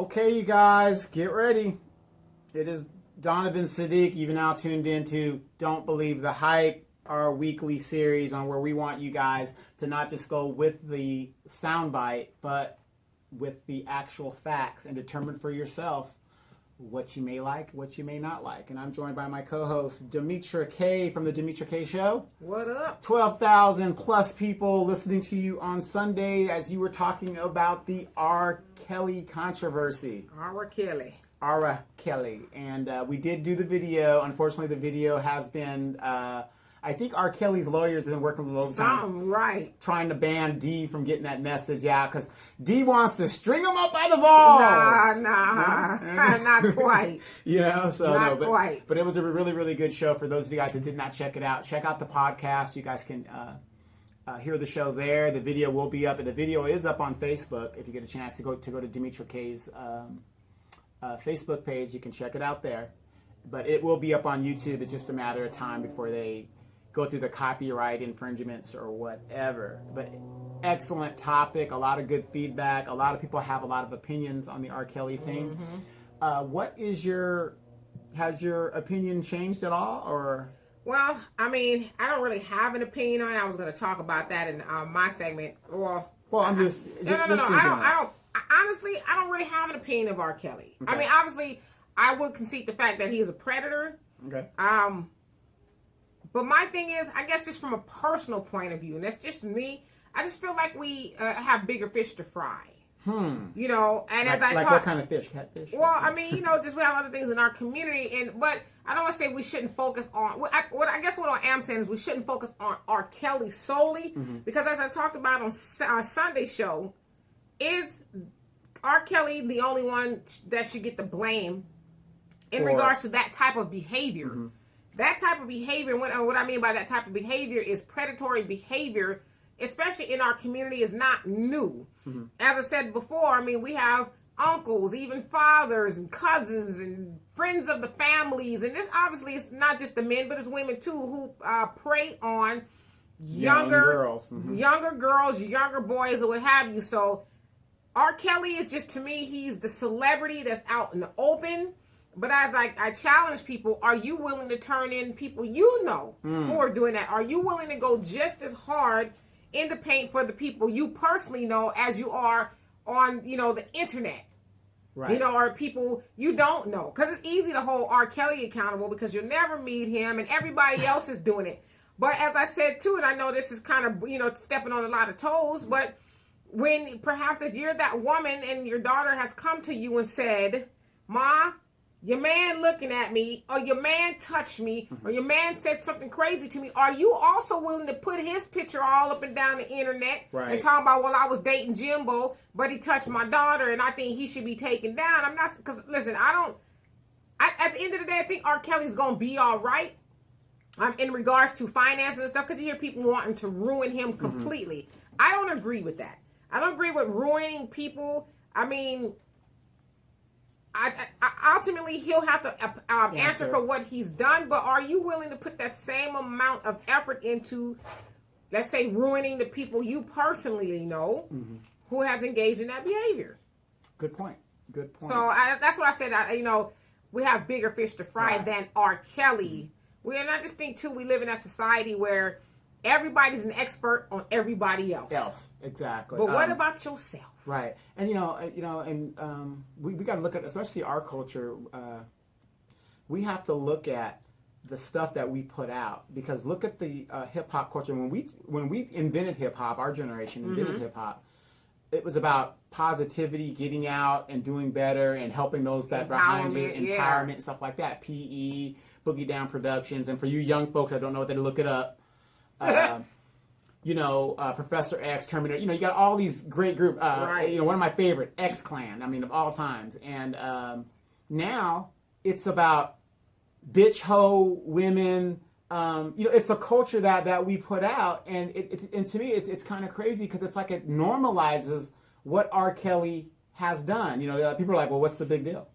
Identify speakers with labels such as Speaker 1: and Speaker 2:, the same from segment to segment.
Speaker 1: Okay, you guys, get ready. It is Donovan Sadiq. You've now tuned into Don't Believe the Hype, our weekly series on where we want you guys to not just go with the soundbite, but with the actual facts and determine for yourself what you may like, what you may not like. And I'm joined by my co-host, Demetra K from The Demetra K Show.
Speaker 2: What up?
Speaker 1: 12,000 plus people listening to you on Sunday as you were talking about the R. Kelly controversy.
Speaker 2: R. Kelly.
Speaker 1: R. Kelly. And we did do the video. Unfortunately, the video has been... I think R. Kelly's lawyers have been working a little time
Speaker 2: right.
Speaker 1: trying to ban D from getting that message out because D wants to string him up by the balls.
Speaker 2: Not quite.
Speaker 1: Not
Speaker 2: quite.
Speaker 1: But it was a really, really good show. For those of you guys that did not check it out, check out the podcast. You guys can hear the show there. The video will be up, and the video is up on Facebook. If you get a chance to go to Demetra K's Facebook page, you can check it out there. But it will be up on YouTube. It's just a matter of time before they go through the copyright infringements or whatever. But excellent topic, a lot of good feedback. A lot of people have a lot of opinions on the R. Kelly thing. Mm-hmm. Has your opinion changed at all, or?
Speaker 2: Well, I mean, I don't really have an opinion on it. I was going to talk about that in my segment.
Speaker 1: I'm just
Speaker 2: No. I don't. Honestly, I don't really have an opinion of R. Kelly. Okay. I mean, obviously, I would concede the fact that he is a predator.
Speaker 1: Okay.
Speaker 2: But my thing is, I guess just from a personal point of view, and that's just me, I just feel like we have bigger fish to fry. You know, and as I talk,
Speaker 1: what kind of fish? Catfish?
Speaker 2: Well, I mean, just we have other things in our community, but I don't want to say we shouldn't focus on. What I am saying is we shouldn't focus on R. Kelly solely, because as I talked about on Sunday show, is R. Kelly the only one that should get the blame in regards to that type of behavior? Mm-hmm. That type of behavior, what I mean by that type of behavior is predatory behavior, especially in our community, is not new. Mm-hmm. As I said before, I mean, we have uncles, even fathers and cousins and friends of the families. And this obviously is not just the men, but it's women too, who prey on younger girls, younger boys, or what have you. So R. Kelly is just, to me, he's the celebrity that's out in the open. But as I challenge people, are you willing to turn in people who are doing that? Are you willing to go just as hard in the paint for the people you personally know as you are on, the internet? Right. Or people you don't know. Because it's easy to hold R. Kelly accountable because you'll never meet him and everybody else is doing it. But as I said too, and I know this is kind of, stepping on a lot of toes, but when perhaps if you're that woman and your daughter has come to you and said, "Ma, your man looking at me," or "your man touched me," or "your man said something crazy to me," are you also willing to put his picture all up and down the internet and talk about, "Well, I was dating Jimbo, but he touched my daughter and I think he should be taken down"? I'm not, because listen, at the end of the day, I think R. Kelly's going to be all right in regards to finances and stuff, because you hear people wanting to ruin him completely. I don't agree with that. I don't agree with ruining people. I mean, I ultimately, he'll have to answer for what he's done, but are you willing to put that same amount of effort into, let's say, ruining the people you personally know who has engaged in that behavior?
Speaker 1: Good point.
Speaker 2: So that's what I said. We have bigger fish to fry than R. Kelly. And I just think, too, we live in a society where everybody's an expert on everybody else.
Speaker 1: Exactly.
Speaker 2: But what about yourself?
Speaker 1: Right. And, we got to look at, especially our culture, we have to look at the stuff that we put out, because look at the hip-hop culture. When we invented hip-hop, our generation invented hip-hop, it was about positivity, getting out and doing better and helping those that behind you, empowerment and stuff like that. PE, Boogie Down Productions. And for you young folks that don't know what they look it up, Professor X, Terminator, you got all these great groups. One of my favorite, X-Clan, of all times. And now it's about bitch hoe women. It's a culture that we put out, and and to me it's kind of crazy, because it's like it normalizes what R. Kelly has done. People are like, well, what's the big deal?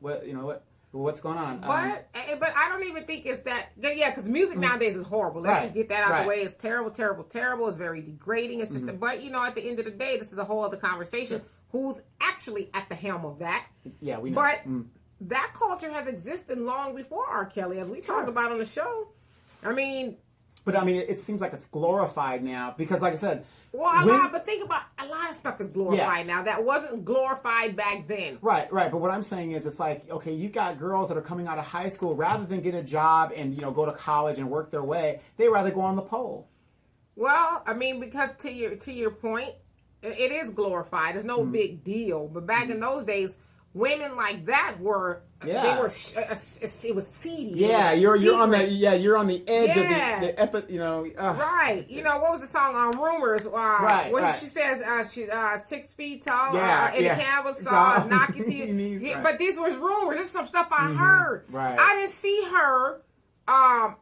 Speaker 1: What's going on?
Speaker 2: But I don't even think it's that. Yeah, because music nowadays is horrible. Let's just get that out of the way. It's terrible, terrible, terrible. It's very degrading. It's just. But at the end of the day, this is a whole other conversation. who's actually at the helm of that.
Speaker 1: Yeah, we know.
Speaker 2: But that culture has existed long before R. Kelly, as we talked about on the show. I mean...
Speaker 1: But I mean, it seems like it's glorified now because, like I said,
Speaker 2: but think about a lot of stuff is glorified now that wasn't glorified back then.
Speaker 1: Right. But what I'm saying is, it's like, okay, you got girls that are coming out of high school, rather than get a job and go to college and work their way, they rather go on the pole.
Speaker 2: Well, I mean, because to your point, it is glorified. It's no big deal. But back in those days, women like that were they were it was seedy.
Speaker 1: Yeah, you're on the edge of the
Speaker 2: right. What was the song on Rumors? She says she's 6 feet tall. In the canvas, knock you to your knees. But these was rumors. This is some stuff I heard.
Speaker 1: Right.
Speaker 2: I didn't see her on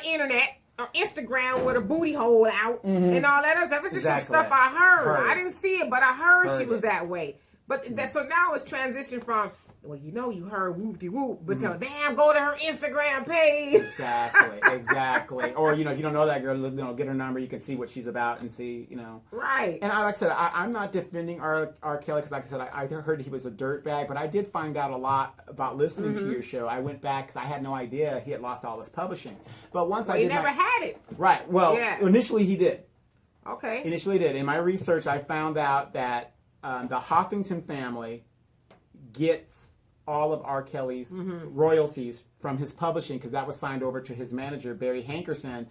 Speaker 2: internet or Instagram with a booty hole out and all that other stuff. It's just some stuff I heard. I didn't see it, but I heard she was that way. But so now it's transitioned from, well, you heard whoop-de-whoop, but damn, go to her Instagram page.
Speaker 1: Exactly. Or, if you don't know that girl, get her number. You can see what she's about and see,
Speaker 2: Right.
Speaker 1: And like I said, I'm not defending R. Kelly because, like I said, I heard he was a dirtbag, but I did find out a lot about listening to your show. I went back because I had no idea he had lost all his publishing. But once I did,
Speaker 2: he never had it.
Speaker 1: Right. Well, initially he did.
Speaker 2: Okay.
Speaker 1: Initially he did. In my research, I found out that the Hoffington family gets all of R. Kelly's royalties from his publishing because that was signed over to his manager, Barry Hankerson,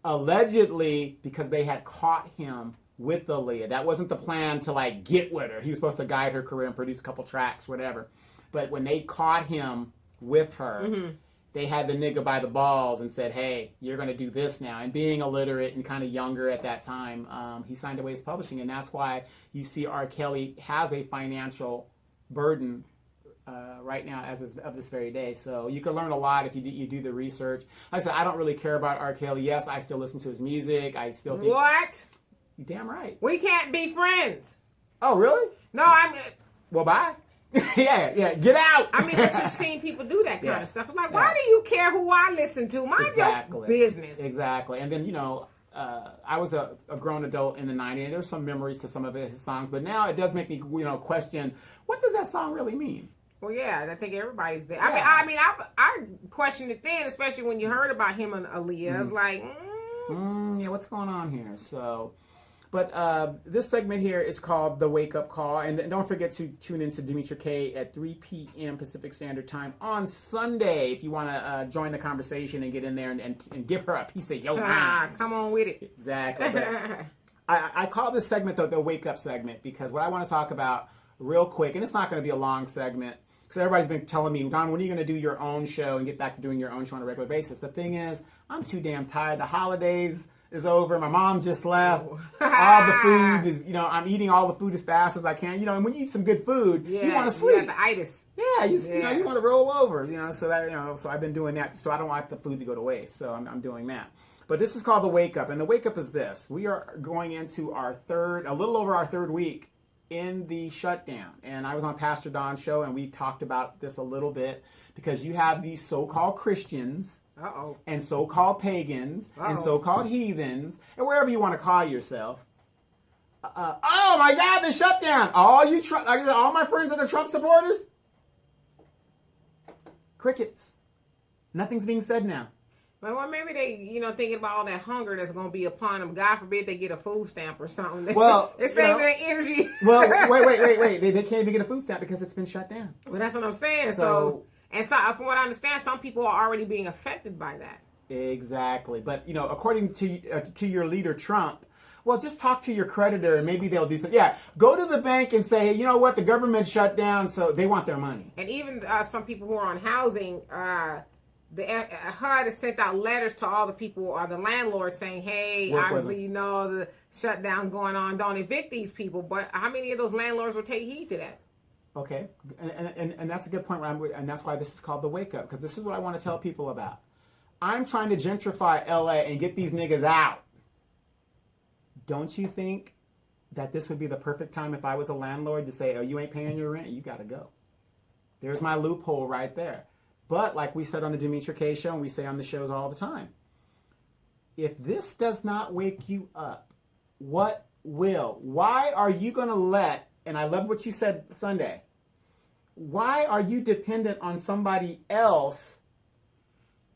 Speaker 1: allegedly because they had caught him with Aaliyah. That wasn't the plan to get with her. He was supposed to guide her career and produce a couple tracks, whatever. But when they caught him with her, they had the nigga by the balls and said, hey, you're going to do this now. And being illiterate and kind of younger at that time, he signed away his publishing. And that's why you see R. Kelly has a financial burden right now of this very day. So you can learn a lot if you do the research. Like I said, I don't really care about R. Kelly. Yes, I still listen to his music. I still think...
Speaker 2: What?
Speaker 1: You damn right.
Speaker 2: We can't be friends.
Speaker 1: Oh, really?
Speaker 2: No, I'm...
Speaker 1: Well, bye. yeah, get out.
Speaker 2: I mean, but you've seen people do that kind of stuff. It's like, why do you care who I listen to? Mind your business.
Speaker 1: Exactly. And then, I was a grown adult in the 90s, and there's some memories to some of his songs, but now it does make me, question, what does that song really mean?
Speaker 2: Well, yeah, I think everybody's there. Yeah. I mean, I questioned it then, especially when you heard about him and Aaliyah. It's like,
Speaker 1: yeah, what's going on here? So... But this segment here is called The Wake Up Call. And don't forget to tune in to Demetra K at 3 p.m. Pacific Standard Time on Sunday if you want to join the conversation and get in there and give her a piece of your mind.
Speaker 2: Come on with it.
Speaker 1: Exactly. I call this segment, though, the Wake Up segment because what I want to talk about real quick, and it's not going to be a long segment, because everybody's been telling me, Don, when are you going to do your own show and get back to doing your own show on a regular basis? The thing is, I'm too damn tired. The holidays is over. My mom just left. All the food is, I'm eating all the food as fast as I can. And when you eat some good food, you want to sleep.
Speaker 2: You got the itis.
Speaker 1: Yeah, you want to roll over. So that, so I've been doing that. So I don't want the food to go to waste. So I'm doing that. But this is called the Wake Up, and the Wake Up is this: we are going into a little over our third week in the shutdown. And I was on Pastor Don's show, and we talked about this a little bit because you have these so-called Christians. And so-called pagans, and so-called heathens, and wherever you want to call yourself. Oh my God, the shutdown! All my friends that are Trump supporters, crickets. Nothing's being said now.
Speaker 2: Well, maybe they, thinking about all that hunger that's going to be upon them. God forbid they get a food stamp or something.
Speaker 1: Well,
Speaker 2: they're saving their energy.
Speaker 1: Well, wait. They can't even get a food stamp because it's been shut down.
Speaker 2: Well, that's what I'm saying. So from what I understand, some people are already being affected by that.
Speaker 1: Exactly. But, according to your leader, Trump, well, just talk to your creditor and maybe they'll do something. Yeah, go to the bank and say, hey, you know what, the government shut down, so they want their money.
Speaker 2: And even some people who are on housing, the HUD has sent out letters to all the people or the landlords saying, hey, obviously, the shutdown going on, don't evict these people. But how many of those landlords will take heed to that?
Speaker 1: Okay, and that's a good point, and that's why this is called the Wake Up, because this is what I want to tell people about. I'm trying to gentrify LA and get these niggas out. Don't you think that this would be the perfect time if I was a landlord to say, oh, you ain't paying your rent, you got to go. There's my loophole right there. But like we said on the Demetra K show, and we say on the shows all the time, if this does not wake you up, what will? Why are you going to let and I love what you said Sunday. Why are you dependent on somebody else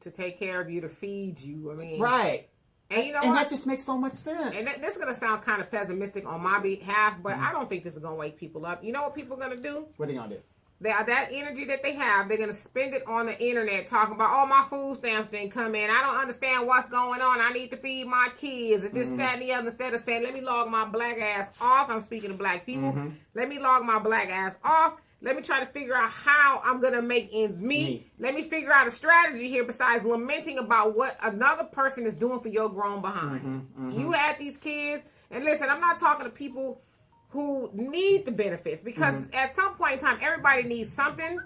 Speaker 2: to take care of you, to feed you? I mean,
Speaker 1: right?
Speaker 2: And you know
Speaker 1: and
Speaker 2: what?
Speaker 1: that just makes so much sense.
Speaker 2: And this is going to sound kind of pessimistic on my behalf, but I don't think this is going to wake people up. You know what people are going to do?
Speaker 1: What are you gonna do?
Speaker 2: That energy that they have, they're going to spend it on the internet talking about, oh, my food stamps didn't come in. I don't understand what's going on. I need to feed my kids. And this, that, and the other. Instead of saying, let me log my black ass off. I'm speaking to black people. Let me log my black ass off. Let me try to figure out how I'm going to make ends meet. Let me figure out a strategy here besides lamenting about what another person is doing for your grown behind. You had these kids. And listen, I'm not talking to people who need the benefits, because at some point in time, everybody needs something.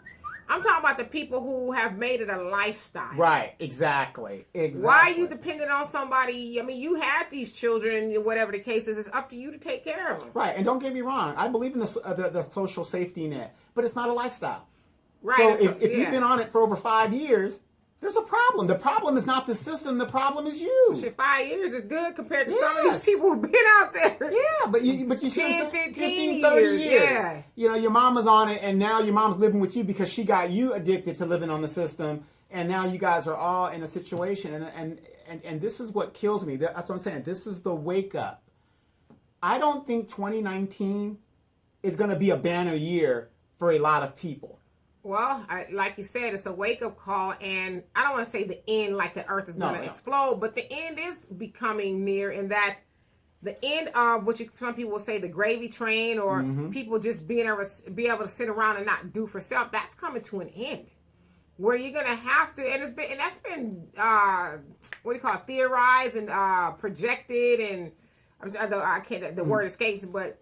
Speaker 2: I'm talking about the people who have made it a lifestyle.
Speaker 1: Right, exactly.
Speaker 2: Why are you dependent on somebody? I mean, you had these children, whatever the case is, it's up to you to take care of them.
Speaker 1: Right, and don't get me wrong, I believe in the social safety net, but it's not a lifestyle.
Speaker 2: Right.
Speaker 1: So if you've been on it for over 5 years, there's a problem. The problem is not the system. The problem is you.
Speaker 2: Shit, 5 years is good compared to some of these people who've been out there.
Speaker 1: Yeah, but you
Speaker 2: 10, 15
Speaker 1: 30
Speaker 2: years.
Speaker 1: years.
Speaker 2: Yeah.
Speaker 1: You know, your mama's on it, and now your mom's living with you because she got you addicted to living on the system, and now you guys are all in a situation, and this is what kills me. That's what I'm saying. This is the wake up. I don't think 2019 is going to be a banner year for a lot of people.
Speaker 2: Well, like you said, it's a wake-up call, and I don't want to say the end, like the earth is going to explode, but the end is becoming near, in that the end of what some people will say the gravy train, or people just being able to sit around and not do for self, that's coming to an end. Where you're going to have to, and that's been what do you call it, theorized and projected, and I can't, the word escapes, but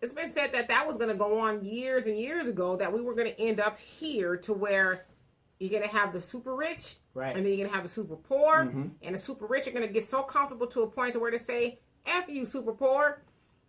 Speaker 2: it's been said that was going to go on years and years ago, that we were going to end up here to where you're going to have the super rich,
Speaker 1: right,
Speaker 2: and then you're going to have the super poor, and the super rich are going to get so comfortable to a point to where they say, F you, super poor.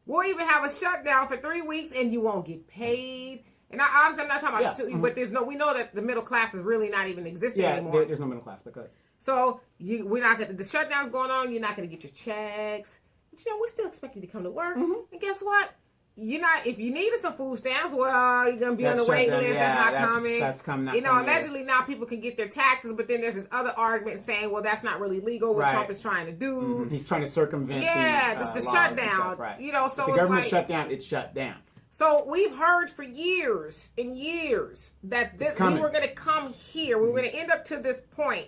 Speaker 2: We'll even have a shutdown for 3 weeks and you won't get paid. And obviously I'm not talking about, but we know that the middle class is really not even existing anymore.
Speaker 1: There's no middle class, but good.
Speaker 2: So we're not going to, the shutdown's going on, you're not going to get your checks. But we still expect you to come to work. And guess what? If you needed some food stamps, well, you're gonna be on the wait list. That's not coming.
Speaker 1: That's coming.
Speaker 2: Allegedly now people can get their taxes, but then there's this other argument saying, well, that's not really legal. What Trump is trying to do.
Speaker 1: He's trying to circumvent.
Speaker 2: The shutdown.
Speaker 1: Right.
Speaker 2: So
Speaker 1: if the government shut down, it's shut down.
Speaker 2: So we've heard for years and years that we were gonna come here. We were gonna end up to this point,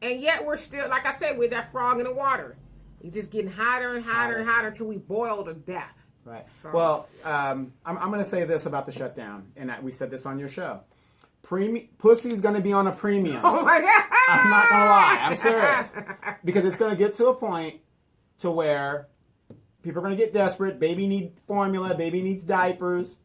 Speaker 2: and yet we're still, like I said, we're that frog in the water. It's just getting hotter and hotter and hotter until we boil to death.
Speaker 1: Right.
Speaker 2: So.
Speaker 1: Well, I'm going to say this about the shutdown, and we said this on your show. Pussy's going to be on a premium.
Speaker 2: Oh, my God.
Speaker 1: I'm not going to lie. I'm serious. Because it's going to get to a point to where people are going to get desperate. Baby needs formula. Baby needs diapers.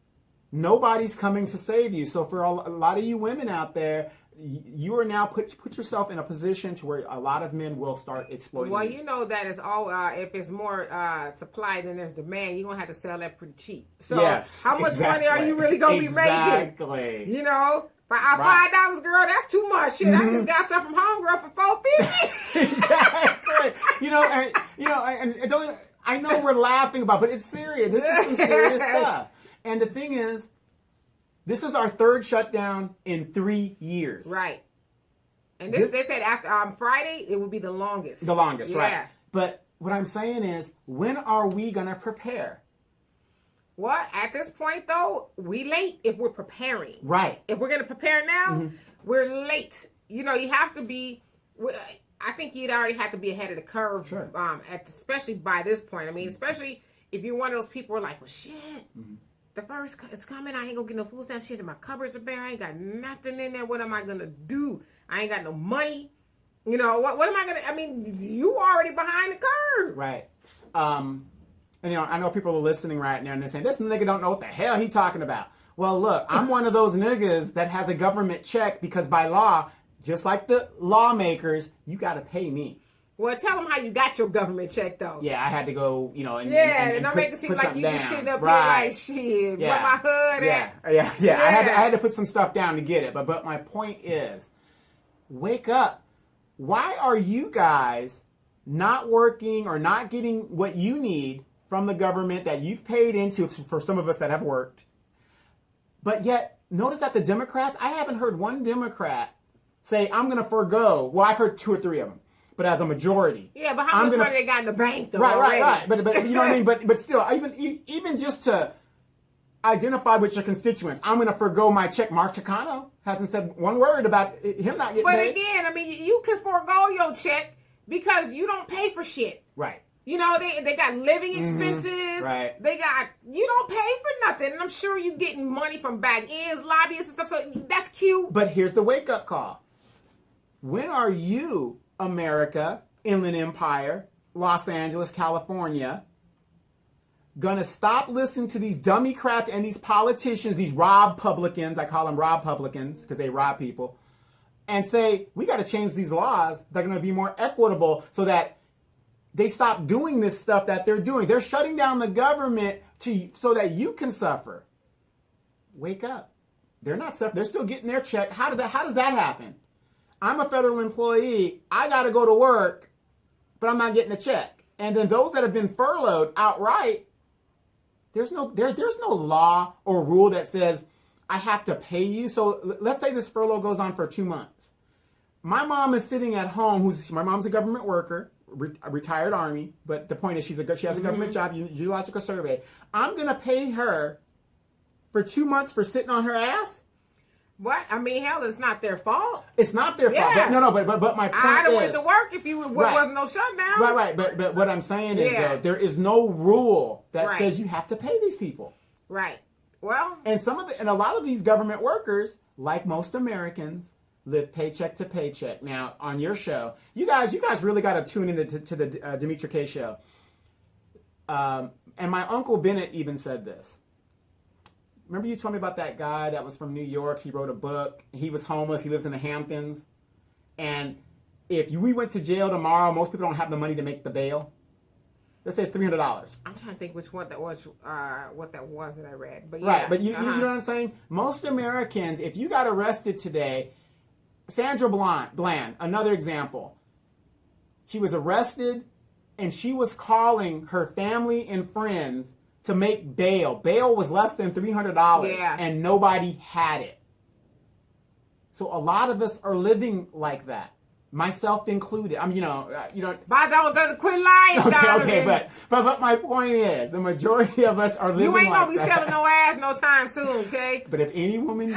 Speaker 1: Nobody's coming to save you. So for a lot of you women out there, you are now put yourself in a position to where a lot of men will start exploiting.
Speaker 2: Well, you know that is all. If it's more supply than there's demand, you're gonna have to sell that pretty cheap. So, how much money are you really gonna be making?
Speaker 1: Exactly.
Speaker 2: For $5, girl, that's too much. Shit, I just got some from Homegirl for $4.50.
Speaker 1: Exactly. I know we're laughing about, but it's serious. This is some serious stuff. And the thing is, this is our third shutdown in 3 years.
Speaker 2: Right. And they said after Friday, it would be the longest.
Speaker 1: The longest, right. But what I'm saying is, when are we going to prepare?
Speaker 2: Well, at this point, though, we late if we're preparing.
Speaker 1: Right.
Speaker 2: If we're going to prepare now, we're late. You have to be... I think you'd already have to be ahead of the curve,
Speaker 1: sure.
Speaker 2: Especially by this point. I mean, especially if you're one of those people who are like, well, shit... The first is coming. I ain't gonna get no food stamp shit. And my cupboards are bare. I ain't got nothing in there. What am I gonna do? I ain't got no money. What am I gonna? I mean, you already behind the curve.
Speaker 1: Right. And I know people are listening right now and they're saying, this nigga don't know what the hell he talking about. Well, look, I'm one of those niggas that has a government check because by law, just like the lawmakers, you gotta pay me.
Speaker 2: Well, tell them how you got your government check, though.
Speaker 1: Yeah, I had to go, and
Speaker 2: don't make it seem like you just sitting up here like, shit, where my hood at?
Speaker 1: Yeah. I had to put some stuff down to get it. But my point is, wake up. Why are you guys not working or not getting what you need from the government that you've paid into for some of us that have worked. But yet, notice that the Democrats, I haven't heard one Democrat say, I'm going to forego. Well, I've heard 2 or 3 of them, but as a majority.
Speaker 2: Yeah, but how much money they got in the bank, though?
Speaker 1: Right. But you know what I mean? But still, even just to identify with your constituents, I'm going to forego my check. Mark Chicano hasn't said one word about him not getting paid.
Speaker 2: But again, I mean, you can forego your check because you don't pay for shit.
Speaker 1: Right.
Speaker 2: You know, they got living expenses.
Speaker 1: Right.
Speaker 2: You don't pay for nothing. And I'm sure you're getting money from back ends, lobbyists and stuff. So that's cute.
Speaker 1: But here's the wake-up call. When are you, America, Inland Empire, Los Angeles, California, gonna stop listening to these Democrats and these politicians, these rob-publicans, I call them rob-publicans because they rob people, and say, we got to change these laws that are going to be more equitable so that they stop doing this stuff that they're doing. They're shutting down the government so that you can suffer. Wake up. They're not suffering. They're still getting their check. How does that happen? I'm a federal employee. I got to go to work, but I'm not getting a check. And then those that have been furloughed outright, there's no law or rule that says I have to pay you. So let's say this furlough goes on for 2 months. My mom is sitting at home. My mom's a government worker, a retired Army. But the point is, she has a government job, geological survey. I'm gonna pay her for 2 months for sitting on her ass.
Speaker 2: What? I mean, hell, it's not their fault.
Speaker 1: It's not their fault. But my point
Speaker 2: I'd have
Speaker 1: is,
Speaker 2: went to work if wasn't no shutdown.
Speaker 1: Right. But what I'm saying is, though, there is no rule that says you have to pay these people.
Speaker 2: Right. Well,
Speaker 1: and a lot of these government workers, like most Americans, live paycheck to paycheck. Now, on your show, you guys really got to tune into to the Demetra K show. And my Uncle Bennett even said this. Remember you told me about that guy that was from New York? He wrote a book. He was homeless. He lives in the Hamptons. And if we went to jail tomorrow, most people don't have the money to make the bail. Let's say it's $300.
Speaker 2: I'm trying to think which one that was, what that was that I read. But yeah,
Speaker 1: right, but you know what I'm saying? Most Americans, if you got arrested today, Sandra Bland, another example. She was arrested, and she was calling her family and friends to make bail. Bail was less than $300, and nobody had it. So a lot of us are living like that, myself included. I'm,
Speaker 2: But don't quit lying.
Speaker 1: Okay, but my point is, the majority of us are living like that.
Speaker 2: You ain't gonna be selling no ass no time soon, okay?
Speaker 1: But if any woman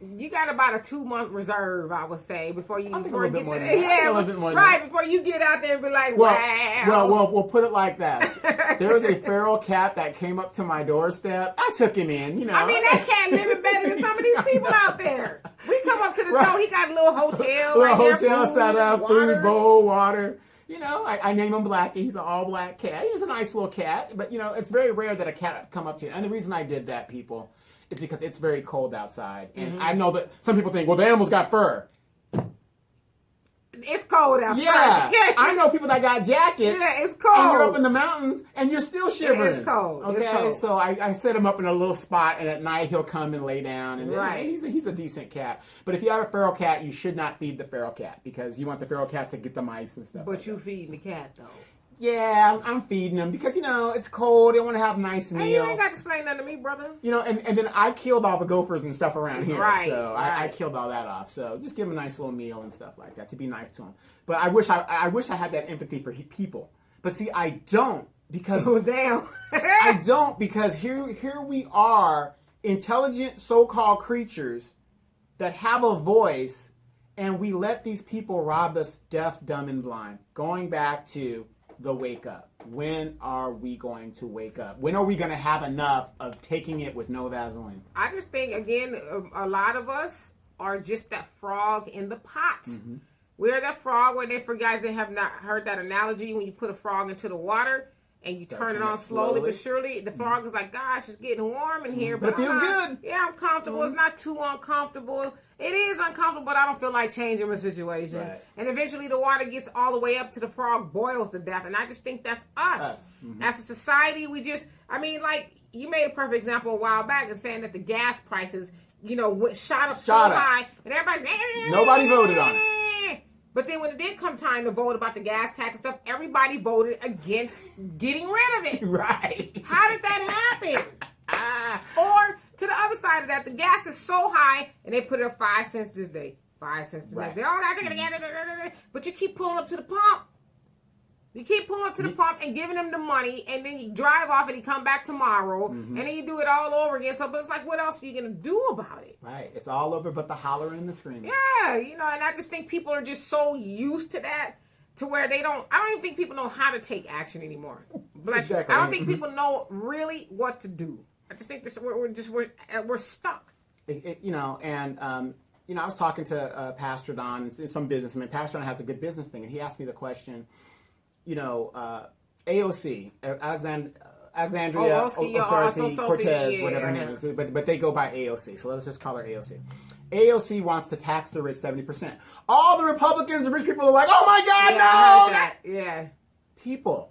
Speaker 2: you got about a 2-month reserve, I would say, before you
Speaker 1: a little bit more
Speaker 2: before you get out there and be like, wow.
Speaker 1: Well, we'll put it like this. There was a feral cat that came up to my doorstep. I took him in,
Speaker 2: I mean, that cat living better than some of these people out there. We come up to the door, he got a little hotel.
Speaker 1: Set up, food, bowl, water. I name him Blackie. He's an all-black cat. He's a nice little cat, but, it's very rare that a cat come up to you. And the reason I did that, people, is because it's very cold outside. And I know that some people think, well, the animal's got fur.
Speaker 2: It's cold outside.
Speaker 1: Yeah. I know people that got jackets.
Speaker 2: Yeah, it's cold.
Speaker 1: And you're up in the mountains, and you're still shivering.
Speaker 2: It's cold.
Speaker 1: Okay,
Speaker 2: it's cold.
Speaker 1: So I set him up in a little spot, and at night he'll come and lay down. And he's a decent cat. But if you have a feral cat, you should not feed the feral cat, because you want the feral cat to get the mice and stuff.
Speaker 2: But you feeding the cat, though.
Speaker 1: Yeah, I'm feeding them because, it's cold. They want to have a nice meal.
Speaker 2: Hey, you ain't got to explain nothing to me, brother.
Speaker 1: And then I killed all the gophers and stuff around here.
Speaker 2: Right,
Speaker 1: so I killed all that off. So just give them a nice little meal and stuff like that to be nice to them. But I wish I had that empathy for people. But see, I don't because...
Speaker 2: Oh, damn.
Speaker 1: I don't because here we are, intelligent so-called creatures that have a voice, and we let these people rob us deaf, dumb, and blind. Going back to... the wake up. When are we going to wake up? When are we going to have enough of taking it with no Vaseline?
Speaker 2: I just think, again, a lot of us are just that frog in the pot. Mm-hmm. We're that frog where for guys that have not heard that analogy, when you put a frog into the water and you turn it on slowly but surely, the frog is like, gosh, it's getting warm in here.
Speaker 1: But it feels good.
Speaker 2: Yeah, I'm comfortable. Mm-hmm. It's not too uncomfortable. It is uncomfortable, but I don't feel like changing the situation. Right. And eventually the water gets all the way up to the frog boils to death. And I just think that's us. Mm-hmm. As a society, like you made a perfect example a while back in saying that the gas prices, shot up so high. And everybody's...
Speaker 1: Nobody voted on it.
Speaker 2: But then when it did come time to vote about the gas tax and stuff, everybody voted against getting rid of it.
Speaker 1: Right.
Speaker 2: How did that happen? Or to the other side of that, the gas is so high, and they put it up 5 cents this day, 5 cents the next day. Oh, gotta take it again. But you keep pulling up to the pump. You keep pulling up to the pump and giving them the money, and then you drive off and you come back tomorrow, and then you do it all over again. So, but it's like, what else are you going to do about it?
Speaker 1: Right. It's all over but the hollering and the screaming.
Speaker 2: Yeah, you know, and I just think people are just so used to that to where I don't even think people know how to take action anymore.
Speaker 1: Exactly.
Speaker 2: I don't think people know really what to do. I just think we're stuck.
Speaker 1: You know, and, you know, I was talking to Pastor Don, and some businessman. Pastor Don has a good business thing, and he asked me the question, you know, AOC, Alexandria Ocasio-Cortez, whatever her name is, but they go by AOC, so let's just call her AOC. AOC wants to tax the rich 70%. All the Republicans and rich people are like, oh my God,
Speaker 2: yeah,
Speaker 1: no!
Speaker 2: I heard that. Yeah.
Speaker 1: People.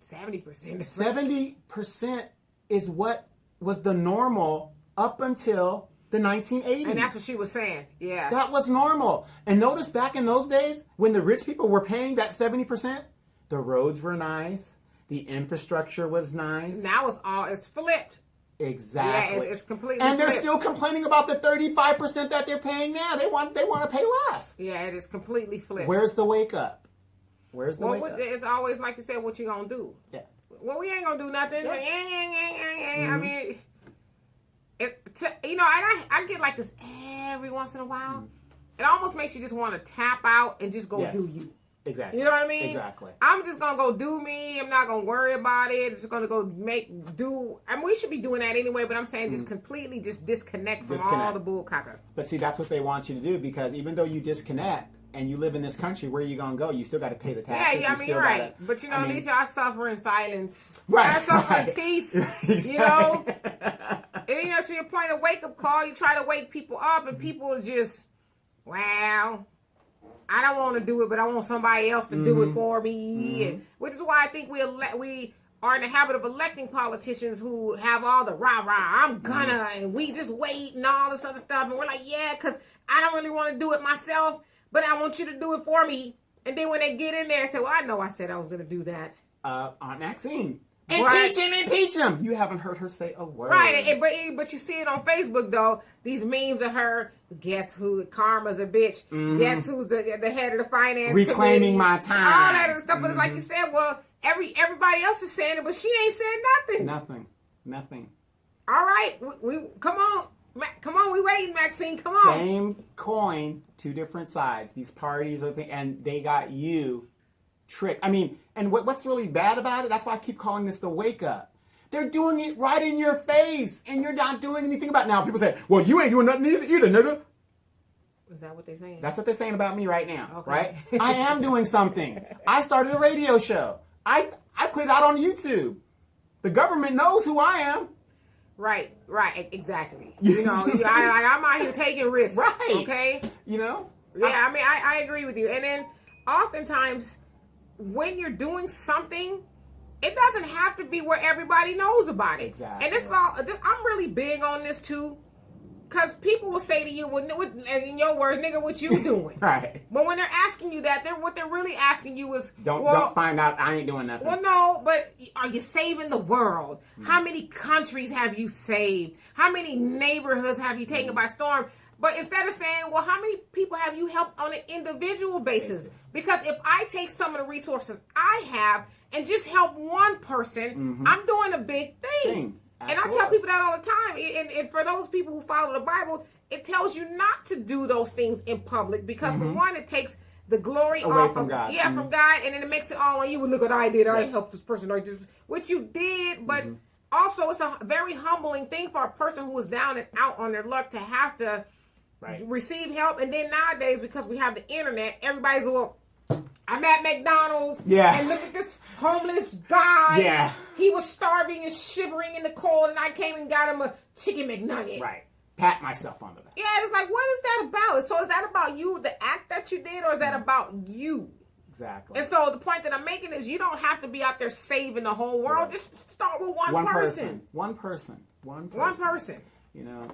Speaker 2: 70%.
Speaker 1: 70% is what was the normal up until the 1980s.
Speaker 2: And that's what she was saying. Yeah.
Speaker 1: That was normal. And notice back in those days, when the rich people were paying that 70%, the roads were nice. The infrastructure was nice.
Speaker 2: Now it's flipped.
Speaker 1: Exactly.
Speaker 2: Yeah, it's completely
Speaker 1: and they're
Speaker 2: flipped.
Speaker 1: still complaining about the 35% that they're paying now. They want to pay less.
Speaker 2: Yeah, it is completely flipped.
Speaker 1: Where's the wake up? Where's the wake up?
Speaker 2: It's always like you said, what you gonna do?
Speaker 1: Yeah.
Speaker 2: Well, we ain't gonna do nothing.
Speaker 1: Yeah.
Speaker 2: I mean, you know, and I get like this every once in a while. It almost makes you just want to tap out and just go do you.
Speaker 1: Exactly.
Speaker 2: You know what I mean?
Speaker 1: Exactly.
Speaker 2: I'm just gonna go do me. I'm not gonna worry about it. I'm just gonna go do. I mean, we should be doing that anyway. But I'm saying just completely just disconnect from all the bull caca.
Speaker 1: But see, that's what they want you to do, because even though you disconnect and you live in this country, where are you gonna go? You still got to pay the taxes.
Speaker 2: Yeah, I mean, you're right. But you know, at least y'all suffer in silence.
Speaker 1: Right.
Speaker 2: I suffer in peace.
Speaker 1: Exactly.
Speaker 2: You know. And you know, to your point of wake up call, you try to wake people up, and people are just, wow. I don't want to do it, but I want somebody else to do it for me. And, which is why I think we are in the habit of electing politicians who have all the rah-rah, I'm gonna, and we just wait and all this other stuff. And we're like, yeah, because I don't really want to do it myself, but I want you to do it for me. And then when they get in there and say, well, I know I said I was going to do that.
Speaker 1: Aunt Maxine. Impeach him. You haven't heard her say a word.
Speaker 2: Right, but you see it on Facebook, though. These memes of her, guess who, karma's a bitch. Guess who's the head of the finance
Speaker 1: reclaiming
Speaker 2: committee.
Speaker 1: my time.
Speaker 2: All that other stuff. But it's like you said, well, everybody else is saying it, but she ain't saying nothing.
Speaker 1: Nothing.
Speaker 2: All right, we come on. We waiting, Maxine. Come on.
Speaker 1: Same coin, two different sides. These parties are and they got you tricked. I mean, and what's really bad about it? That's why I keep calling this the wake up. They're doing it right in your face, and you're not doing anything about it. Now, people say, well, you ain't doing nothing either, nigga.
Speaker 2: Is that what they're saying?
Speaker 1: That's what they're saying about me right now,
Speaker 2: okay.
Speaker 1: right? I am doing something. I started a radio show. I put it out on YouTube. The government knows who I am.
Speaker 2: Right, exactly. You know, I'm out here taking risks.
Speaker 1: Right.
Speaker 2: Okay?
Speaker 1: You know?
Speaker 2: Yeah, I mean, I agree with you. And then, oftentimes, when you're doing something, it doesn't have to be where everybody knows about it.
Speaker 1: Exactly.
Speaker 2: And I'm really big on this, too. Because people will say to you, well, in your words, nigga, what you doing?
Speaker 1: Right.
Speaker 2: But when they're asking you that, what they're really asking you is,
Speaker 1: don't find out I ain't doing nothing.
Speaker 2: Well, no, but are you saving the world? How many countries have you saved? How many neighborhoods have you taken by storm? But instead of saying, well, how many people have you helped on an individual basis? Because if I take some of the resources I have and just help one person, I'm doing a big thing. And I tell people that all the time. And for those people who follow the Bible, it tells you not to do those things in public because, for one, it takes the glory
Speaker 1: away from God.
Speaker 2: Yeah, from God, and then it makes it all on you. Well, look what I did. I helped this person. I did which you did, but also it's a very humbling thing for a person who is down and out on their luck to have to receive help. And then nowadays, because we have the internet, everybody's I'm at McDonald's, and look at this homeless guy.
Speaker 1: Yeah.
Speaker 2: He was starving and shivering in the cold, and I came and got him a chicken McNugget.
Speaker 1: Right. Pat myself on the back.
Speaker 2: Yeah, it's like, what is that about? So is that about you, the act that you did, or is that about you?
Speaker 1: Exactly.
Speaker 2: And so the point that I'm making is you don't have to be out there saving the whole world. Just start with one person.
Speaker 1: One person. You know,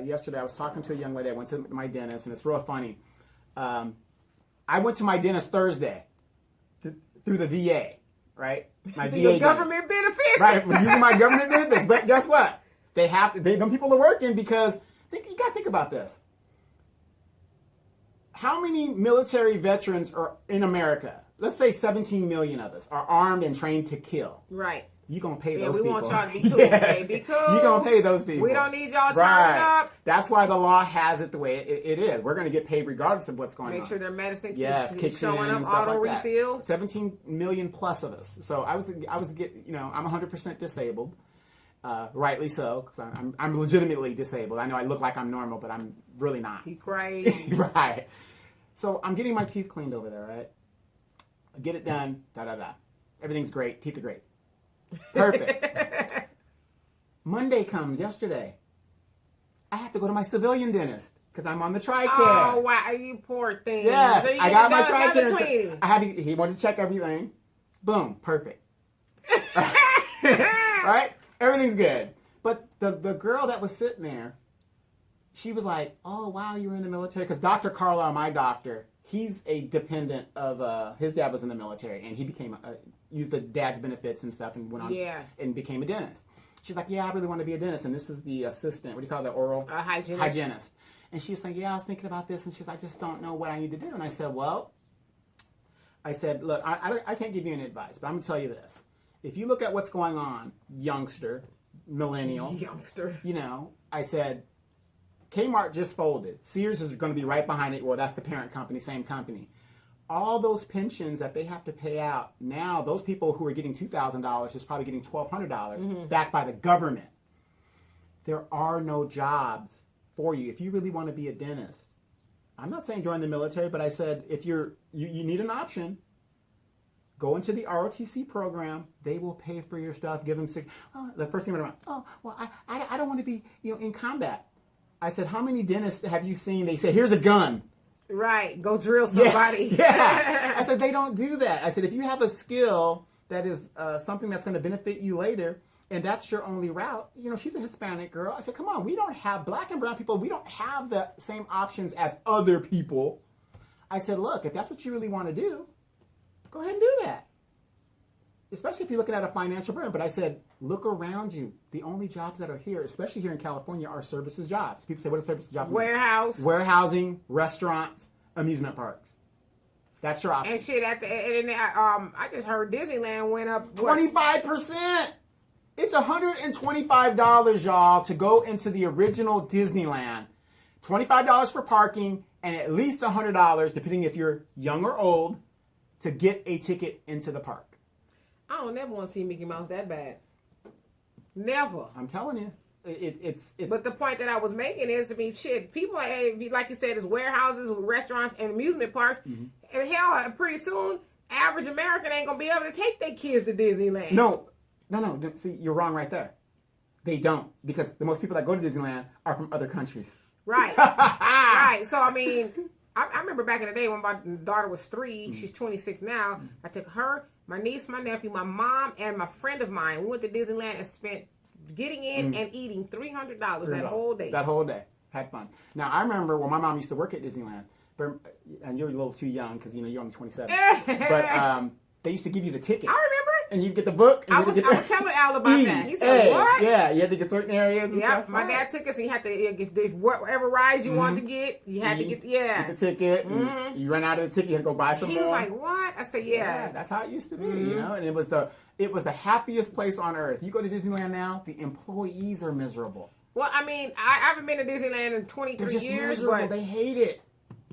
Speaker 1: yesterday I was talking to a young lady. I went to my dentist, and it's real funny. I went to my dentist Thursday through the VA, right? My VA
Speaker 2: Your
Speaker 1: dentist.
Speaker 2: government benefits.
Speaker 1: Right, using my government benefits. But guess what? Them people are working because you got to think about this. How many military veterans are in America? Let's say 17 million of us are armed and trained to kill.
Speaker 2: Right.
Speaker 1: You're going to pay
Speaker 2: Yeah,
Speaker 1: those
Speaker 2: we
Speaker 1: people.
Speaker 2: want y'all to be cool.
Speaker 1: Yes.
Speaker 2: Be cool.
Speaker 1: You're going to pay those people.
Speaker 2: We don't need y'all turning
Speaker 1: Right.
Speaker 2: up.
Speaker 1: That's why the law has it the way it is. We're going to get paid regardless of what's going on.
Speaker 2: Make sure their medicine
Speaker 1: Yes,
Speaker 2: keeps
Speaker 1: kicks
Speaker 2: showing
Speaker 1: in
Speaker 2: up,
Speaker 1: and stuff
Speaker 2: auto
Speaker 1: like
Speaker 2: refill.
Speaker 1: that. 17 million plus of us. So I'm 100% disabled. Rightly so, because I'm legitimately disabled. I know I look like I'm normal, but I'm really not.
Speaker 2: He's crazy.
Speaker 1: Right. So I'm getting my teeth cleaned over there, right? I get it done, Everything's great. Teeth are great. Perfect. Monday comes, yesterday. I have to go to my civilian dentist because I'm on the TRICARE.
Speaker 2: Oh, wow. You poor thing.
Speaker 1: Yes,
Speaker 2: So you
Speaker 1: I
Speaker 2: get
Speaker 1: got my
Speaker 2: done
Speaker 1: TRICARE.
Speaker 2: cleaning.
Speaker 1: He wanted to check everything. Boom, perfect. Right? Everything's good. But the girl that was sitting there, she was like, oh, wow, you were in the military. Because Dr. Carlisle, my doctor, he's a dependent of, his dad was in the military. And he used the dad's benefits and stuff and went on and became a dentist. She's like, yeah, I really want to be a dentist. And this is the assistant, what do you call it, the oral? Hygienist. And she's like, yeah, I was thinking about this. And she's like, I just don't know what I need to do. And I said, look, I can't give you any advice, but I'm going to tell you this. If you look at what's going on, youngster, millennial, I said, Kmart just folded. Sears is going to be right behind it. Well, that's the parent company, same company. All those pensions that they have to pay out, now those people who are getting $2,000 is probably getting $1,200 backed by the government. There are no jobs for you. If you really want to be a dentist, I'm not saying join the military, but I said if you need an option, go into the ROTC program. They will pay for your stuff. Give them the first thing I don't want to be in combat. I said, how many dentists have you seen? They say, here's a gun.
Speaker 2: Right. Go drill somebody.
Speaker 1: Yeah. I said, they don't do that. I said, if you have a skill that is something that's going to benefit you later, and that's your only route, she's a Hispanic girl. I said, come on, we don't have black and brown people. We don't have the same options as other people. I said, look, if that's what you really want to do, go ahead and do that. Especially if you're looking at a financial burden. But I said, look around you. The only jobs that are here, especially here in California, are services jobs. People say, what are services jobs? Warehousing, restaurants, amusement parks. That's your option.
Speaker 2: And shit, I just heard Disneyland went up
Speaker 1: 25%. It's $125, y'all, to go into the original Disneyland. $25 for parking and at least $100, depending if you're young or old, to get a ticket into the park.
Speaker 2: I don't never want to see Mickey Mouse that bad. Never.
Speaker 1: I'm telling you. It's
Speaker 2: But the point that I was making is, people, like you said, is warehouses, restaurants, and amusement parks. Mm-hmm. And hell, pretty soon, average American ain't going to be able to take their kids to Disneyland.
Speaker 1: No. See, you're wrong right there. They don't. Because the most people that go to Disneyland are from other countries.
Speaker 2: Right. Right. So, I remember back in the day when my daughter was 3, mm-hmm. She's 26 now. Mm-hmm. I took her, my niece, my nephew, my mom, and my friend of mine. We went to Disneyland and spent getting in and eating $300 that whole day.
Speaker 1: That whole day. Had fun. Now, I remember when my mom used to work at Disneyland, and you're a little too young because, you're only 27. But they used to give you the tickets.
Speaker 2: I remember.
Speaker 1: And you get the book. And
Speaker 2: I was telling Al about that. He said, what?
Speaker 1: Yeah, you had to get certain areas and stuff.
Speaker 2: My dad took us, and you had to, if whatever rides you wanted to get, you had to get the
Speaker 1: ticket. Mm-hmm. You run out of the ticket, you had to go buy some more.
Speaker 2: He was like, what? I said, yeah.
Speaker 1: That's how it used to be, and it was the happiest place on earth. You go to Disneyland now, the employees are miserable.
Speaker 2: Well, I haven't been to Disneyland in 23 years,
Speaker 1: miserable.
Speaker 2: But
Speaker 1: they hate it.